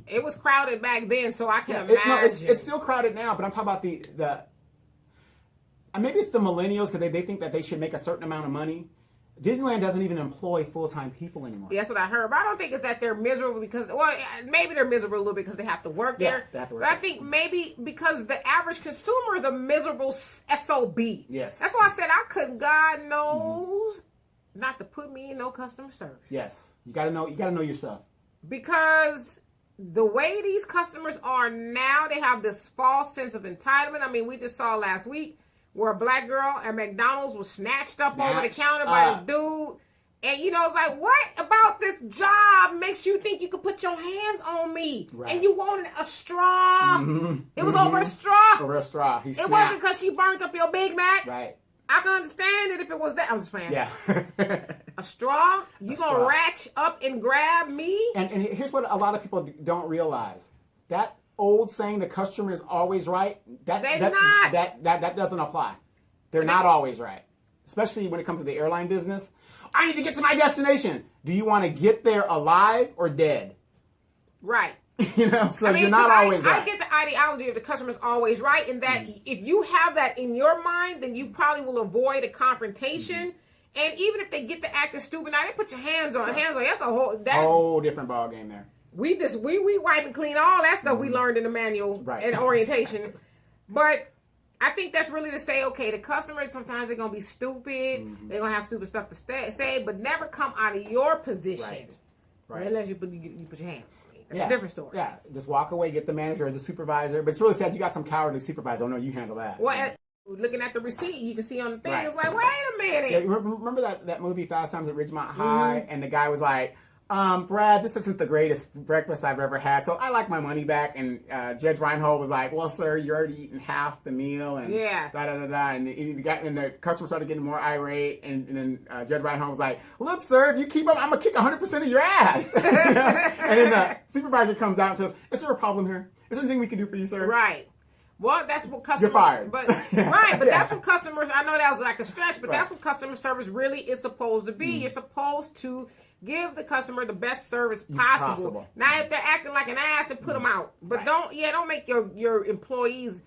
Speaker 2: It was crowded back then, so I can imagine.
Speaker 1: It's still crowded now, but I'm talking about the maybe it's the millennials because they think that they should make a certain amount of money. Disneyland doesn't even employ full-time people anymore.
Speaker 2: Yeah, that's what I heard. But I don't think it's that they're miserable because, maybe they're miserable a little bit because they have to work there.
Speaker 1: They have to work
Speaker 2: but I think maybe because the average consumer is a miserable SOB.
Speaker 1: Yes.
Speaker 2: That's why I said I couldn't, God knows, not to put me in no customer service.
Speaker 1: Yes. You gotta know yourself.
Speaker 2: Because the way these customers are now, they have this false sense of entitlement. We just saw last week where a black girl at McDonald's was snatched up over the counter by this dude. And you know, it's like, what about this job makes you think you could put your hands on me?
Speaker 1: Right.
Speaker 2: And you wanted a straw.
Speaker 1: Mm-hmm.
Speaker 2: It was over a straw.
Speaker 1: Over a straw. He
Speaker 2: It
Speaker 1: snapped.
Speaker 2: wasn't because she burnt up your Big Mac.
Speaker 1: Right.
Speaker 2: I can understand it if it was that. I'm just playing.
Speaker 1: Yeah.
Speaker 2: A straw? You gonna
Speaker 1: straw.
Speaker 2: ratch up and grab me?
Speaker 1: And here's what a lot of people don't realize. That old saying, the customer is always right, that doesn't apply. They're not always right. Especially when it comes to the airline business. I need to get to my destination. Do you want to get there alive or dead?
Speaker 2: Right.
Speaker 1: You know, so
Speaker 2: I mean,
Speaker 1: you're not always right.
Speaker 2: I get the ideology of the customer's always right, in that if you have that in your mind, then you probably will avoid a confrontation. And even if they get to acting stupid, now they put your hands on. That's a whole
Speaker 1: different ball game there.
Speaker 2: We wipe and clean all that stuff we learned in the manual and orientation. But I think that's really to say, okay, the customer, sometimes they're gonna be stupid. They're gonna have stupid stuff to say, but never come out of your position, right? Unless you put your hand. That's a different story.
Speaker 1: Yeah, just walk away, get the manager or the supervisor. But it's really sad you got some cowardly supervisor. Oh no, you handle that.
Speaker 2: Well, looking at the receipt, you can see on the thing, it's like, wait a minute.
Speaker 1: Yeah, remember that movie Fast Times at Ridgemont High, and the guy was like, Brad, this isn't the greatest breakfast I've ever had, so I like my money back. And Judge Reinhold was like, well, sir, you're already eating half the meal, and da-da-da-da. And the customer started getting more irate, and then Judge Reinhold was like, look, sir, if you keep up, I'm going to kick 100% of your ass. And then the supervisor comes out and says, is there a problem here? Is there anything we can do for you, sir?
Speaker 2: Right. Well, that's what customers...
Speaker 1: You're fired.
Speaker 2: But that's what customers... I know that was like a stretch, but that's what customer service really is supposed to be. You're supposed to give the customer the best service possible. Now, if they're acting like an ass, then put them out. But don't make your employees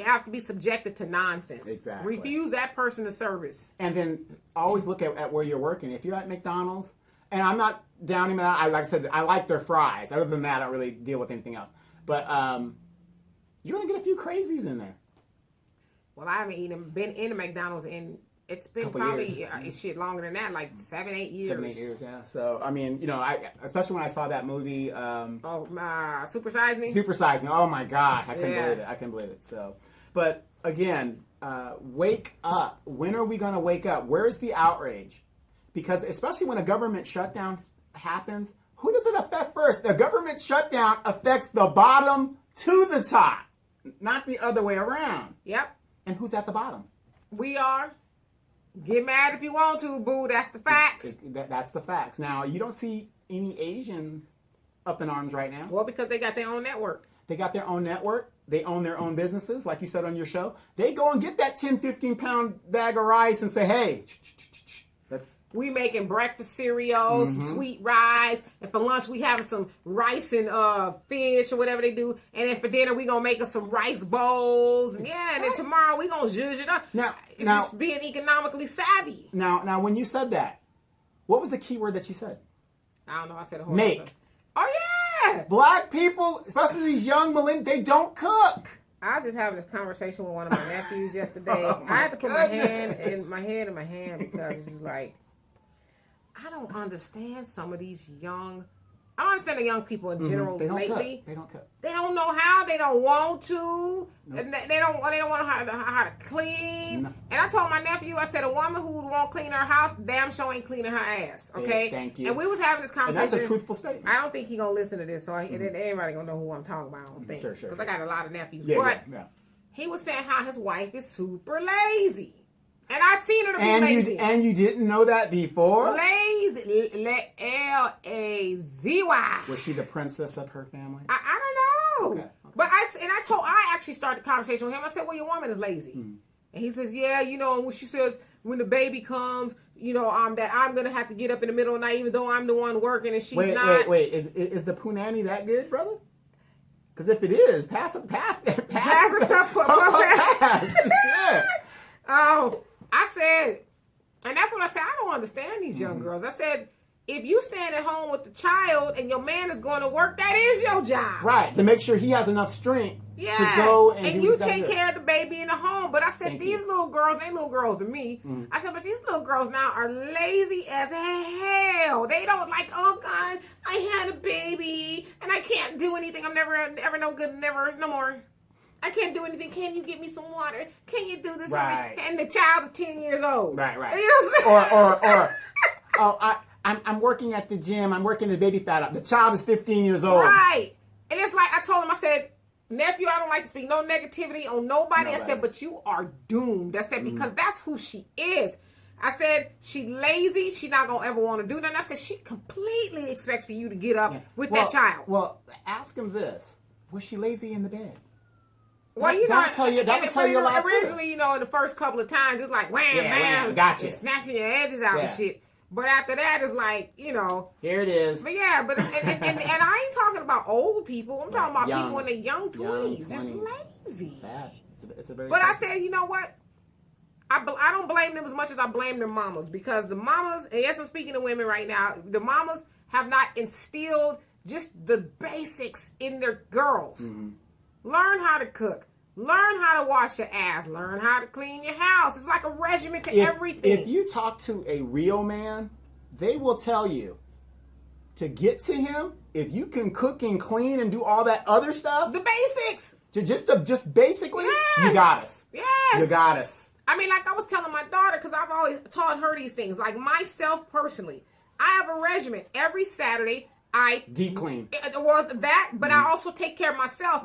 Speaker 2: have to be subjected to nonsense.
Speaker 1: Exactly.
Speaker 2: Refuse that person the service.
Speaker 1: And then always look at where you're working. If you're at McDonald's, and I'm not downing them, like I said, I like their fries. Other than that, I don't really deal with anything else. But you're going to get a few crazies in there.
Speaker 2: Well, I haven't been in a McDonald's in... It's been probably shit longer than that, like 7-8 years.
Speaker 1: 7-8 years, yeah. So I mean, you know, especially when I saw that movie.
Speaker 2: Super Size Me.
Speaker 1: Super Size Me. Oh my gosh, I couldn't believe it. I couldn't believe it. So, but again, wake up. When are we going to wake up? Where's the outrage? Because especially when a government shutdown happens, who does it affect first? The government shutdown affects the bottom to the top, not the other way around.
Speaker 2: Yep.
Speaker 1: And who's at the bottom?
Speaker 2: We are. Get mad if you want to, boo. That's the facts.
Speaker 1: That's the facts. Now, you don't see any Asians up in arms right now.
Speaker 2: Well, because they got their own network.
Speaker 1: They got their own network. They own their own businesses, like you said on your show. They go and get that 10, 15-pound bag of rice and say, hey,
Speaker 2: we making breakfast cereals, some sweet rice, and for lunch we having some rice and fish or whatever they do, and then for dinner we gonna make us some rice bowls, and then tomorrow we gonna zhuzh it up. Now, just being economically savvy.
Speaker 1: Now, when you said that, what was the key word that you said?
Speaker 2: I don't know. I said a whole
Speaker 1: make.
Speaker 2: Oh yeah.
Speaker 1: Black people, especially these young millennials, they don't cook.
Speaker 2: I was just having this conversation with one of my nephews yesterday. I had to put my head in my hand because it's just like, I don't understand some of these young... I don't understand the young people in general lately.
Speaker 1: They don't cook.
Speaker 2: They don't know how. They don't want to. Nope. They don't want to know how to clean. No. And I told my nephew, I said, a woman who won't clean her house, damn sure ain't cleaning her ass. Okay?
Speaker 1: Thank you.
Speaker 2: And we was having this conversation.
Speaker 1: And that's a truthful statement.
Speaker 2: I don't think he gonna listen to this, so everybody gonna know who I'm talking about. I don't think.
Speaker 1: Sure.
Speaker 2: Because I got a lot of nephews.
Speaker 1: Yeah.
Speaker 2: He was saying how his wife is super lazy. And I seen her to be lazy.
Speaker 1: And you didn't know that before?
Speaker 2: Lazy. L-A-Z-Y.
Speaker 1: Was she the princess of her family?
Speaker 2: I don't know. Okay. But I actually started the conversation with him. I said, well, your woman is lazy. And he says, yeah, you know, when she says, when the baby comes, you know, that I'm going to have to get up in the middle of the night, even though I'm the one working and she's not.
Speaker 1: Wait. Is the punani that good, brother? Because if it is, pass it. Yeah.
Speaker 2: Oh. I said, and that's what I said, I don't understand these young girls. I said, if you stand at home with the child and your man is going to work, that is your job.
Speaker 1: Right, to make sure he has enough strength to go and
Speaker 2: you take care of the baby in the home. But I said, these little girls, they little girls to me. I said, but these little girls now are lazy as hell. They don't like, oh God, I had a baby and I can't do anything. I'm never no good, no more. I can't do anything. Can you get me some water? Can you do this for me? And the child is 10 years old.
Speaker 1: Right.
Speaker 2: You know what I'm saying?
Speaker 1: Or I'm working at the gym. I'm working the baby fat up. The child is 15 years old.
Speaker 2: Right. And it's like I told him, I said, nephew, I don't like to speak no negativity on nobody. I said, but you are doomed. I said, because that's who she is. I said, she lazy. She not going to ever want to do nothing. I said, she completely expects for you to get up with that child.
Speaker 1: Well, ask him this. Was she lazy in the bed?
Speaker 2: Well,
Speaker 1: that'll tell you a lot too.
Speaker 2: Originally, in the first couple of times, it's like, wham,
Speaker 1: gotcha.
Speaker 2: Snatching your edges out and shit. But after that, it's like,
Speaker 1: Here it is.
Speaker 2: But yeah, and I ain't talking about old people. I'm talking about people in their young 20s. Just lazy.
Speaker 1: Sad. It's a very
Speaker 2: But
Speaker 1: sad
Speaker 2: I said, you know what? I don't blame them as much as I blame their mamas, because the mamas, and yes, I'm speaking to women right now, the mamas have not instilled just the basics in their girls. Mm-hmm. Learn how to cook. Learn how to wash your ass. Learn how to clean your house. It's like a regimen to everything.
Speaker 1: If you talk to a real man, they will tell you to get to him, if you can cook and clean and do all that other stuff.
Speaker 2: The basics.
Speaker 1: Just basically, you got us.
Speaker 2: Yes.
Speaker 1: You got us.
Speaker 2: I mean, like I was telling my daughter, because I've always taught her these things. Like myself personally, I have a regimen. Every Saturday, I
Speaker 1: deep clean.
Speaker 2: Well, that, but I also take care of myself.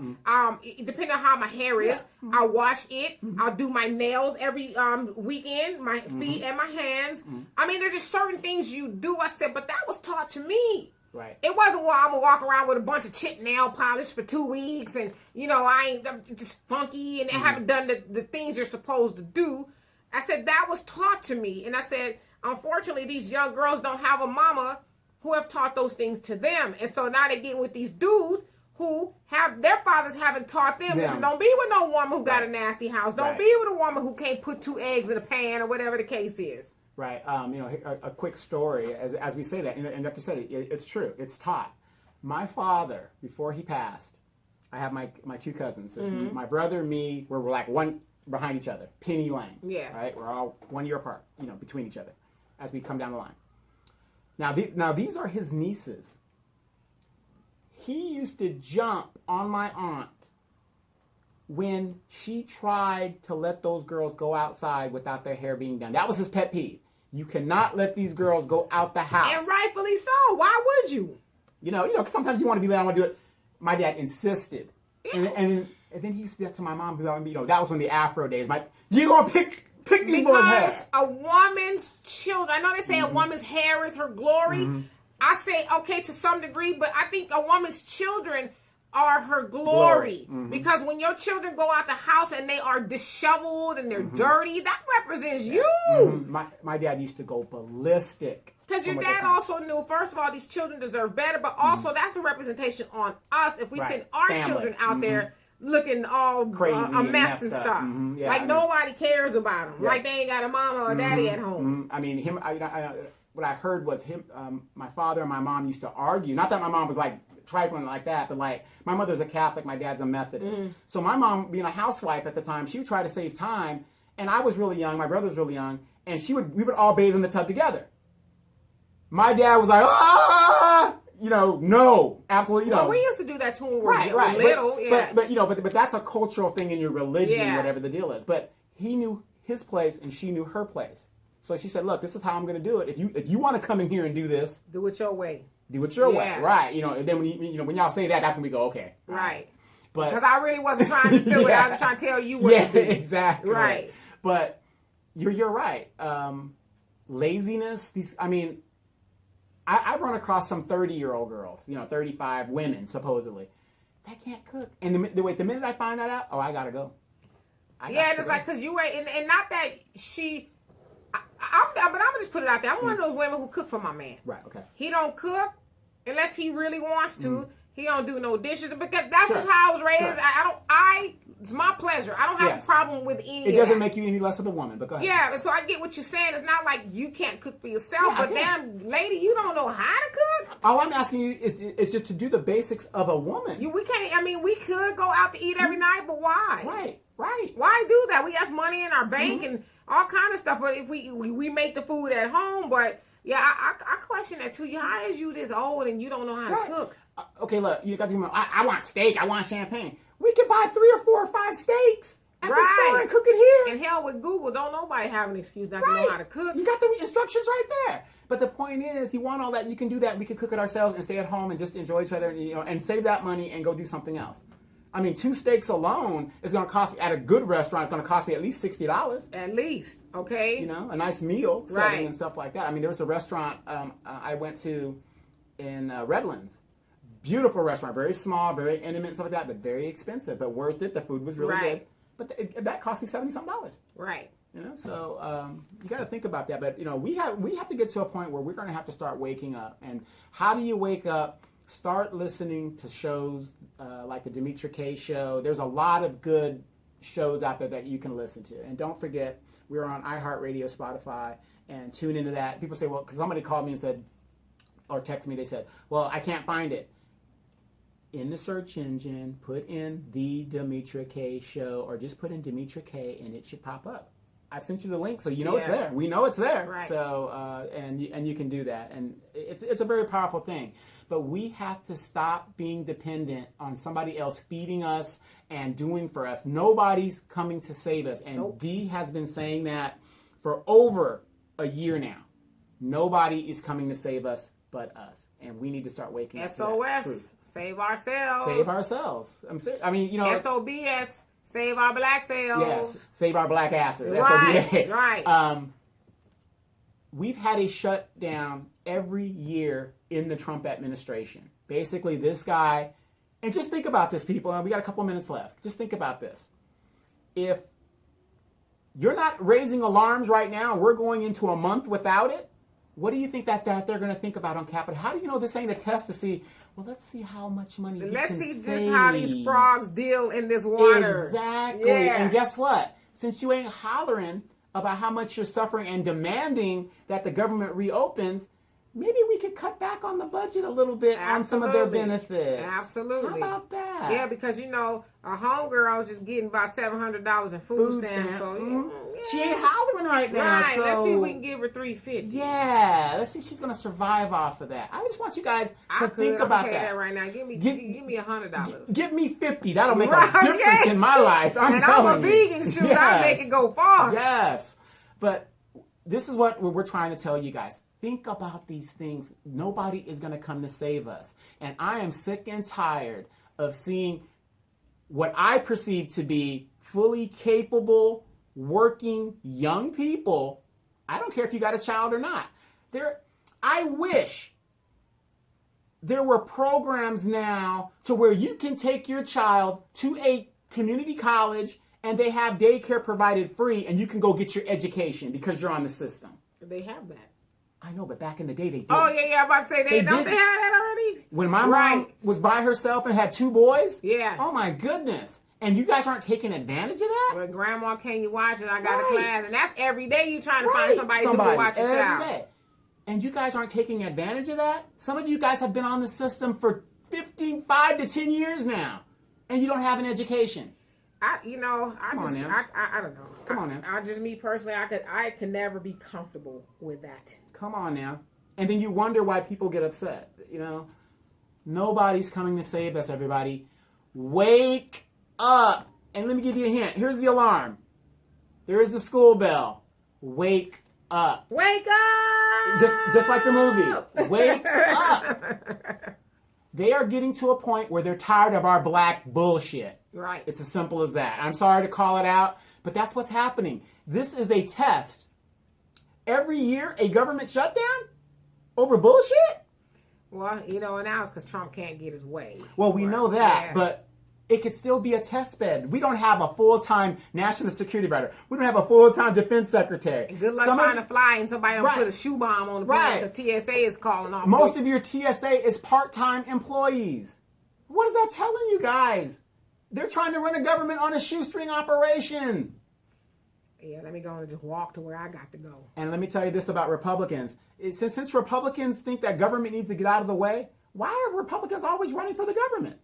Speaker 2: Depending on how my hair is, I wash it. I'll do my nails every weekend, my feet and my hands. I mean, there's just certain things you do. I said, but that was taught to me.
Speaker 1: Right.
Speaker 2: It wasn't, well, I'm gonna walk around with a bunch of chip nail polish for 2 weeks, and I'm just funky, and I haven't done the things you're supposed to do. I said that was taught to me, and I said, unfortunately, these young girls don't have a mama who have taught those things to them, and so now they get with these dudes who have their fathers haven't taught them. Listen, don't be with no woman who got a nasty house. Don't be with a woman who can't put 2 eggs in a pan or whatever the case is.
Speaker 1: Right. A quick story, as we say that, and like you said, it's true. It's taught. My father, before he passed, I have my 2 cousins. So my brother, me, we're like one behind each other. Penny lane.
Speaker 2: Yeah.
Speaker 1: Right. We're all 1 year apart. Between each other, as we come down the line. Now these are his nieces. He used to jump on my aunt when she tried to let those girls go outside without their hair being done. That was his pet peeve. You cannot let these girls go out the house.
Speaker 2: And rightfully so. Why would you?
Speaker 1: Cause sometimes you want to be like, I want to do it. My dad insisted.
Speaker 2: Yeah.
Speaker 1: And then he used to do that to my mom. That was when the Afro days. You gonna pick these boys' hair.
Speaker 2: Because a woman's children, I know they say a woman's hair is her glory. I say, okay, to some degree, but I think a woman's children are her glory. Because when your children go out the house and they are disheveled and they're dirty, that represents you.
Speaker 1: My dad used to go ballistic.
Speaker 2: Because your dad also knew, first of all, these children deserve better, but also that's a representation on us if we send our children out there looking all
Speaker 1: crazy,
Speaker 2: a mess and stuff. Nobody cares about them. Like they ain't got a mama or daddy at home.
Speaker 1: I mean, what I heard was my father and my mom used to argue. Not that my mom was like trifling like that, but like my mother's a Catholic, my dad's a Methodist. So my mom, being a housewife at the time, she would try to save time, and I was really young, my brother was really young, and we would all bathe in the tub together. My dad was like, no, absolutely,
Speaker 2: Well, we used to do that too when we were little.
Speaker 1: But that's a cultural thing in your religion, whatever the deal is. But he knew his place and she knew her place. So she said, look, this is how I'm going to do it. If you want to come in here and do this,
Speaker 2: do it your way.
Speaker 1: Do it your way, right? And then when y'all say that, that's when we go, okay,
Speaker 2: right.
Speaker 1: But
Speaker 2: because I really wasn't trying to do it, I was trying to tell you what to do.
Speaker 1: Exactly,
Speaker 2: right.
Speaker 1: But you're right. Laziness. I run across some 30-year-old girls, 35 women supposedly, that can't cook. And the minute I find that out, I gotta go.
Speaker 2: And it's like because you ain't, and not that she. But I'm gonna just put it out there. I'm one of those women who cook for my man.
Speaker 1: Right. Okay.
Speaker 2: He don't cook unless he really wants to. He don't do no dishes because that's just how I was raised. It's my pleasure. I don't have a problem with any.
Speaker 1: It doesn't make you any less of a woman. But go ahead.
Speaker 2: Yeah, and so I get what you're saying. It's not like you can't cook for yourself, but damn, lady, you don't know how to cook.
Speaker 1: All I'm asking you is just to do the basics of a woman.
Speaker 2: We can't. I mean, we could go out to eat every night, but why?
Speaker 1: Right.
Speaker 2: Why do that? We have money in our bank and all kind of stuff. But if we make the food at home, but yeah, I question that too. How is you this old and you don't know how to cook?
Speaker 1: Okay, look, you got to remember. I want steak. I want champagne. We can buy 3 or 4 or 5 steaks at the store and cook it here.
Speaker 2: And hell with Google, don't nobody have an excuse not to know how to cook.
Speaker 1: You got the instructions right there. But the point is, you want all that, you can do that. We can cook it ourselves and stay at home and just enjoy each other, and save that money and go do something else. I mean, 2 steaks alone is going to cost me, at a good restaurant, it's going to cost me at least $60.
Speaker 2: At least, okay?
Speaker 1: A nice meal setting and stuff like that. I mean, there was a restaurant I went to in Redlands. Beautiful restaurant, very small, very intimate and stuff like that, but very expensive, but worth it. The food was really good. But that cost me $70-something.
Speaker 2: Right.
Speaker 1: So you got to think about that. But, we have to get to a point where we're going to have to start waking up. And how do you wake up? Start listening to shows like the Demetra K Show. There's a lot of good shows out there that you can listen to. And don't forget, we're on iHeartRadio, Spotify, and tune into that. People say, well, because somebody called me and said, or texted me, they said, well, I can't find it. In the search engine, put in the Demetra K Show, or just put in Demetra K, and it should pop up. I've sent you the link, so it's there. We know it's there.
Speaker 2: Right.
Speaker 1: So and you can do that, and it's a very powerful thing. But we have to stop being dependent on somebody else feeding us and doing for us. Nobody's coming to save us, and Dee has been saying that for over a year now. Nobody is coming to save us but us, and we need to start waking up.
Speaker 2: SOS, save ourselves.
Speaker 1: Save ourselves. I mean,
Speaker 2: SOBS. Save our black selves.
Speaker 1: Yes, save our black asses.
Speaker 2: Right,
Speaker 1: SOBA.
Speaker 2: right.
Speaker 1: We've had a shutdown every year in the Trump administration. Basically, this guy, and just think about this, people, and we got a couple of minutes left. Just think about this. If you're not raising alarms right now, we're going into a month without it, what do you think that they're going to think about on Capitol? How do you know this ain't a test to see, well, let's see how much money we
Speaker 2: Let's
Speaker 1: can
Speaker 2: see
Speaker 1: save.
Speaker 2: just how these frogs deal in this water.
Speaker 1: Exactly.
Speaker 2: Yeah.
Speaker 1: And guess what? Since you ain't hollering about how much you're suffering and demanding that the government reopens, maybe we could cut back on the budget a little bit on some of their benefits.
Speaker 2: Absolutely.
Speaker 1: How about that?
Speaker 2: Yeah, because, a homegirl was just getting about $700 in food stamps. So,
Speaker 1: she ain't hollering right now.
Speaker 2: Right.
Speaker 1: So
Speaker 2: Let's see if we can give her $350.
Speaker 1: Yeah. Let's see if she's going to survive off of that. I just want you guys to think about that
Speaker 2: right now. Give me $100.
Speaker 1: Give me $50. That'll make a difference in my life. I'm
Speaker 2: a vegan, shoot.
Speaker 1: Yes.
Speaker 2: I'll make it go far.
Speaker 1: Yes. But this is what we're trying to tell you guys. Think about these things. Nobody is going to come to save us. And I am sick and tired of seeing what I perceive to be fully capable, working young people. I don't care if you got a child or not. I wish there were programs now to where you can take your child to a community college and they have daycare provided free and you can go get your education because you're on the system.
Speaker 2: They have that.
Speaker 1: I know, but back in the day they did.
Speaker 2: Oh, yeah, I'm about to say, they have that already?
Speaker 1: When my mom was by herself and had 2 boys?
Speaker 2: Yeah.
Speaker 1: Oh, my goodness. And you guys aren't taking advantage of that?
Speaker 2: Well, Grandma, can you watch it? I got a class. And that's every day you trying to find somebody who can watch your child.
Speaker 1: Day. And you guys aren't taking advantage of that? Some of you guys have been on the system for 5 to 10 years now. And you don't have an education.
Speaker 2: I don't know.
Speaker 1: Come on now.
Speaker 2: Me personally, I could never be comfortable with that.
Speaker 1: Come on now. And then you wonder why people get upset. Nobody's coming to save us, everybody. Wake up. And let me give you a hint. Here's the alarm. There is the school bell. Wake up.
Speaker 2: Wake up!
Speaker 1: Just like the movie. Wake up. They are getting to a point where they're tired of our black bullshit.
Speaker 2: Right.
Speaker 1: It's as simple as that. I'm sorry to call it out, but that's what's happening. This is a test. Every year, a government shutdown over bullshit?
Speaker 2: Well, and now it's because Trump can't get his way.
Speaker 1: Well, we know that, but it could still be a test bed. We don't have a full-time national security writer. We don't have a full-time defense secretary.
Speaker 2: And good luck trying to fly and somebody don't put a shoe bomb on the plane because TSA is calling off.
Speaker 1: Most of your TSA is part-time employees. What is that telling you guys? They're trying to run a government on a shoestring operation.
Speaker 2: Yeah, let me go and just walk to where I got to go.
Speaker 1: And let me tell you this about Republicans. Since Republicans think that government needs to get out of the way, why are Republicans always running for the government?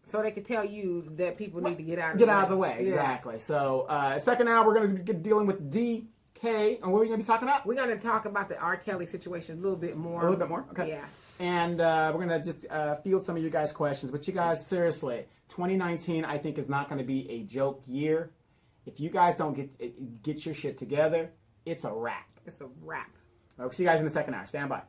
Speaker 2: So they can tell you that people need to get out of
Speaker 1: the way.
Speaker 2: Get
Speaker 1: out of the way, exactly. So second hour, we're going to be dealing with DK. And what are we going to be talking about?
Speaker 2: We're going to talk about the R. Kelly situation a little bit more.
Speaker 1: A little bit more? Okay.
Speaker 2: Yeah.
Speaker 1: And we're going to just field some of you guys' questions. But you guys, seriously, 2019, I think, is not going to be a joke year. If you guys don't get your shit together, it's a wrap.
Speaker 2: It's a wrap.
Speaker 1: All right, we'll see you guys in the second hour. Stand by.